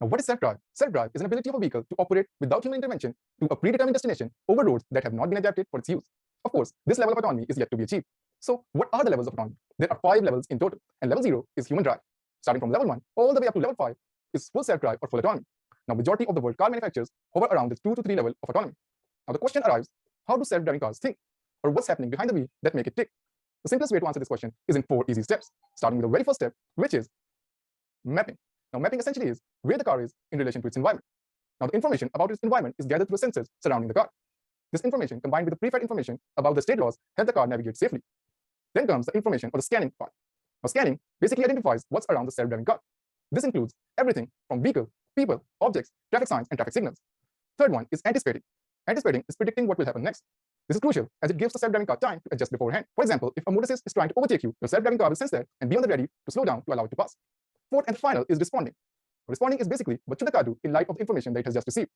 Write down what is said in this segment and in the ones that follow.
Now, what is self-drive? Self-drive is an ability of a vehicle to operate without human intervention to a predetermined destination over roads that have not been adapted for its use. Of course, this level of autonomy is yet to be achieved. So, what are the levels of autonomy? There are 5 levels in total, and level 0 is human drive. Starting from level 1 all the way up to level 5 is full self-drive or full autonomy. Now, majority of the world car manufacturers hover around this 2 to 3 level of autonomy. Now, the question arrives, how do self-driving cars think? Or what's happening behind the wheel that make it tick? The simplest way to answer this question is in 4 easy steps, starting with the very first step, which is mapping. Now, mapping essentially is where the car is in relation to its environment. Now, the information about its environment is gathered through sensors surrounding the car. This information, combined with the pre-fed information about the state laws, help the car navigate safely. Then comes the information or the scanning part. Now, scanning basically identifies what's around the self-driving car. This includes everything from vehicle, people, objects, traffic signs, and traffic signals. Third one is anticipating. Anticipating is predicting what will happen next. This is crucial as it gives the self-driving car time to adjust beforehand. For example, if a motorist is trying to overtake you, your self-driving car will sense that and be on the ready to slow down to allow it to pass. Fourth and final is responding. Responding is basically what should the car do in light of the information that it has just received.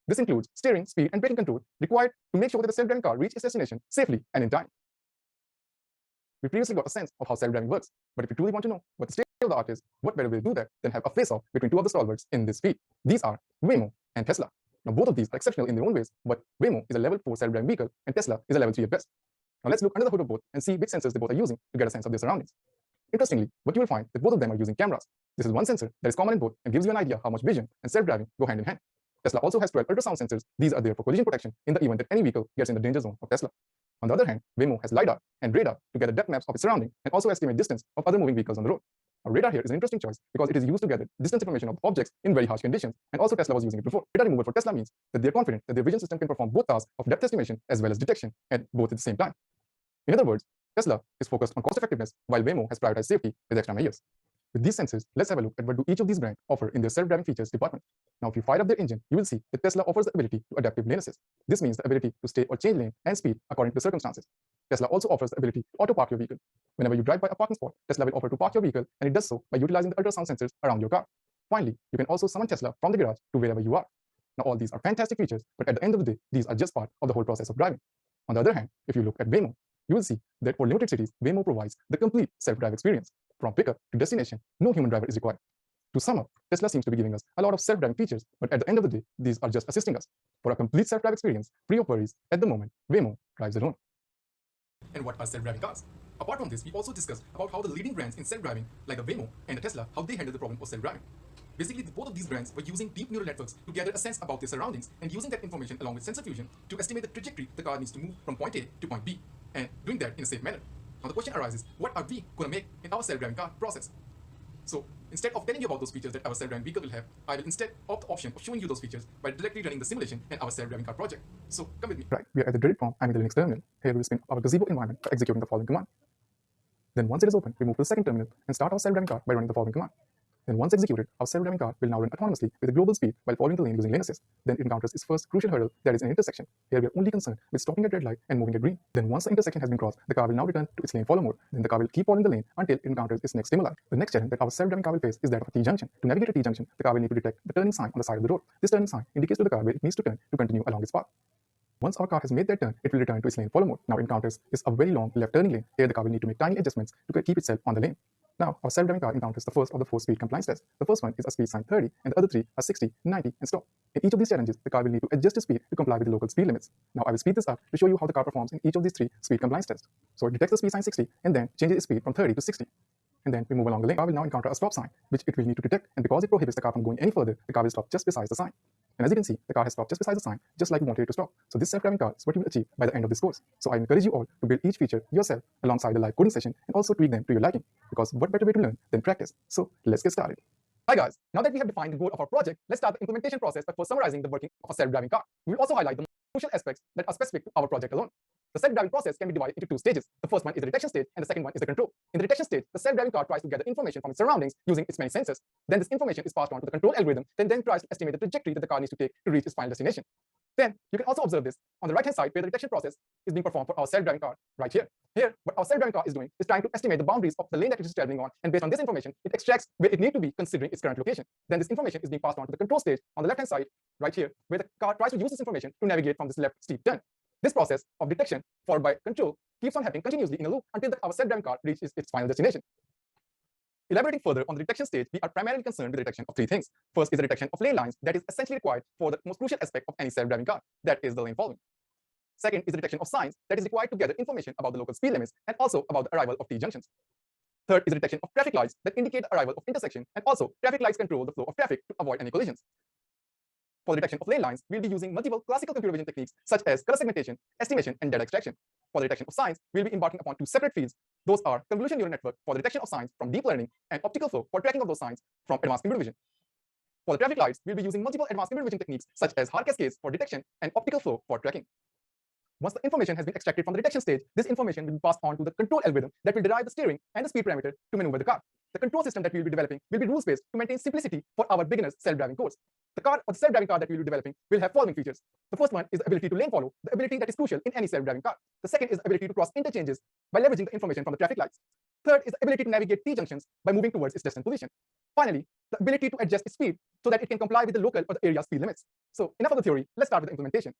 This includes steering, speed, and braking control required to make sure that the self-driving car reaches its destination safely and in time. We previously got a sense of how self-driving works, but if you truly want to know what the state of the art is, what better way to do that than have a face-off between two of the stalwarts in this field. These are Waymo and Tesla. Now, both of these are exceptional in their own ways, but Waymo is a level 4 self-driving vehicle and Tesla is a level 3 at best. Now, let's look under the hood of both and see which sensors they both are using to get a sense of their surroundings. Interestingly, what you will find that both of them are using cameras. This is one sensor that is common in both and gives you an idea how much vision and self-driving go hand in hand. Tesla also has 12 ultrasound sensors. These are there for collision protection in the event that any vehicle gets in the danger zone of Tesla. On the other hand, Waymo has LiDAR and radar to gather depth maps of its surrounding and also estimate distance of other moving vehicles on the road. Now, radar here is an interesting choice because it is used to gather distance information of objects in very harsh conditions, and also Tesla was using it before. Radar removal for Tesla means that they are confident that their vision system can perform both tasks of depth estimation as well as detection at both at the same time. In other words, Tesla is focused on cost effectiveness while Waymo has prioritized safety with extra measures. With these sensors, let's have a look at what do each of these brands offer in their self-driving features department. Now, if you fire up their engine, you will see that Tesla offers the ability to adaptive lane assist. This means the ability to stay or change lane and speed according to the circumstances. Tesla also offers the ability to auto-park your vehicle. Whenever you drive by a parking spot, Tesla will offer to park your vehicle, and it does so by utilizing the ultrasound sensors around your car. Finally, you can also summon Tesla from the garage to wherever you are. Now, all these are fantastic features, but at the end of the day, these are just part of the whole process of driving. On the other hand, if you look at Waymo, you will see that for limited cities, Waymo provides the complete self-drive experience. From pickup to destination, no human driver is required. To sum up, Tesla seems to be giving us a lot of self-driving features, but at the end of the day, these are just assisting us. For a complete self-drive experience, free of worries, at the moment, Waymo drives alone. And what are self-driving cars? Apart from this, we also discussed about how the leading brands in self-driving, like the Waymo and the Tesla, how they handle the problem of self-driving. Basically, both of these brands were using deep neural networks to gather a sense about their surroundings and using that information along with sensor fusion to estimate the trajectory the car needs to move from point A to point B, and doing that in a safe manner. Now the question arises, what are we going to make in our self-driving car process? So instead of telling you about those features that our self-driving vehicle will have, I will instead opt the option of showing you those features by directly running the simulation in our self-driving car project. So come with me. Right, we are at the dreaded prompt and in the Linux terminal. Here we will spin our gazebo environment by executing the following command. Then once it is open, we move to the second terminal and start our self-driving car by running the following command. Then once executed, our self-driving car will now run autonomously with a global speed while following the lane using lane assist. Then it encounters its first crucial hurdle, that is an intersection. Here we are only concerned with stopping at red light and moving at green. Then once the intersection has been crossed, the car will now return to its lane follow mode. Then the car will keep following the lane until it encounters its next stimuli. The next challenge that our self-driving car will face is that of a T-junction. To navigate a T-junction, the car will need to detect the turning sign on the side of the road. This turning sign indicates to the car where it needs to turn to continue along its path. Once our car has made that turn, it will return to its lane follow mode. Now it encounters is a very long left turning lane. Here the car will need to make tiny adjustments to keep itself on the lane. Now, our self-driving car encounters the first of the 4 speed compliance tests. The first one is a speed sign 30, and the other 3 are 60, 90, and stop. In each of these challenges, the car will need to adjust its speed to comply with the local speed limits. Now, I will speed this up to show you how the car performs in each of these 3 speed compliance tests. So it detects the speed sign 60, and then changes its speed from 30 to 60. And then we move along the lane. The car will now encounter a stop sign, which it will need to detect, and because it prohibits the car from going any further, the car will stop just beside the sign. And as you can see, the car has stopped just beside the sign, just like we wanted it to stop. So this self-driving car is what you will achieve by the end of this course. So I encourage you all to build each feature yourself alongside the live coding session and also tweak them to your liking, because what better way to learn than practice? So let's get started. Hi guys, now that we have defined the goal of our project, let's start the implementation process by first summarizing the working of a self-driving car. We will also highlight the crucial aspects that are specific to our project alone. The self-driving process can be divided into 2 stages. The first one is the detection stage, and the second one is the control. In the detection stage, the self-driving car tries to gather information from its surroundings using its many sensors. Then this information is passed on to the control algorithm, then tries to estimate the trajectory that the car needs to take to reach its final destination. Then you can also observe this on the right-hand side where the detection process is being performed for our self-driving car right here. Here, what our self-driving car is doing is trying to estimate the boundaries of the lane that it is traveling on, and based on this information, it extracts where it needs to be considering its current location. Then this information is being passed on to the control stage on the left-hand side right here, where the car tries to use this information to navigate from this left steep turn. This process of detection followed by control keeps on happening continuously in a loop until our self-driving car reaches its final destination. Elaborating further on the detection stage, we are primarily concerned with the detection of three things. First is the detection of lane lines that is essentially required for the most crucial aspect of any self-driving car, that is the lane following. Second is the detection of signs that is required to gather information about the local speed limits and also about the arrival of T-junctions. Third is the detection of traffic lights that indicate the arrival of intersection, and also traffic lights control the flow of traffic to avoid any collisions. For the detection of lane lines, we'll be using multiple classical computer vision techniques such as color segmentation, estimation, and data extraction. For the detection of signs, we'll be embarking upon two separate fields. Those are convolution neural network for the detection of signs from deep learning and optical flow for tracking of those signs from advanced computer vision. For the traffic lights, we'll be using multiple advanced computer vision techniques such as hard cascades for detection and optical flow for tracking. Once the information has been extracted from the detection stage, this information will be passed on to the control algorithm that will derive the steering and the speed parameter to maneuver the car. The control system that we will be developing will be rules-based to maintain simplicity for our beginners self-driving course. The car or the self-driving car that we will be developing will have following features. The first one is the ability to lane follow, the ability that is crucial in any self-driving car. The second is the ability to cross interchanges by leveraging the information from the traffic lights. Third is the ability to navigate T-junctions by moving towards its destined position. Finally, the ability to adjust its speed so that it can comply with the local or the area speed limits. So enough of the theory, let's start with the implementation.